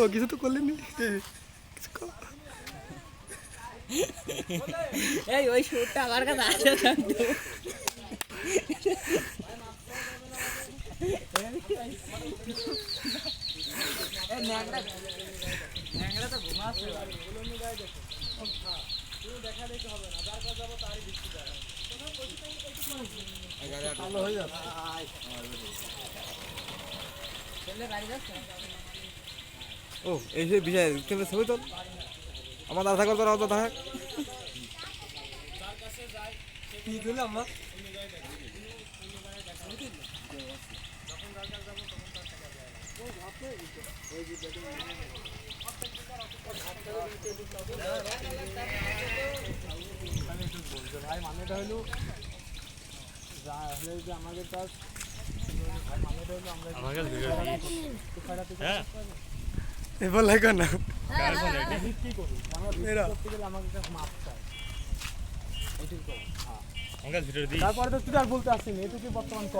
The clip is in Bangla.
কিছু তো করলেন এই ওই শুটটা আমার কাছে আছে থাকতো ন্যাংরা তো ঘুমাচ্ছে দেখা দেখতে হবে না যার কাছে যাবো তারই বৃষ্টি যায় ভালো হয়ে যাবে ও এই যে বিষয় কেমন ছবি তো আমার দাদা থাকল তোর দাদা থাক কি দিল আমার ভাই মানেটা হলো যা হলে যে আমাদের কাজ ভাই মানেটা হলো আমরা আমাদের হ্যাঁ এবার লাগা না কি করি আমরা ভিডিও করতে গেলে আমাকে একটা মাপ চাই এইটুকু হ্যাঁ আমরা ভিডিও দিই তারপরে তো তুই আর বলতে আসছিস এটুকুই বর্তমান ক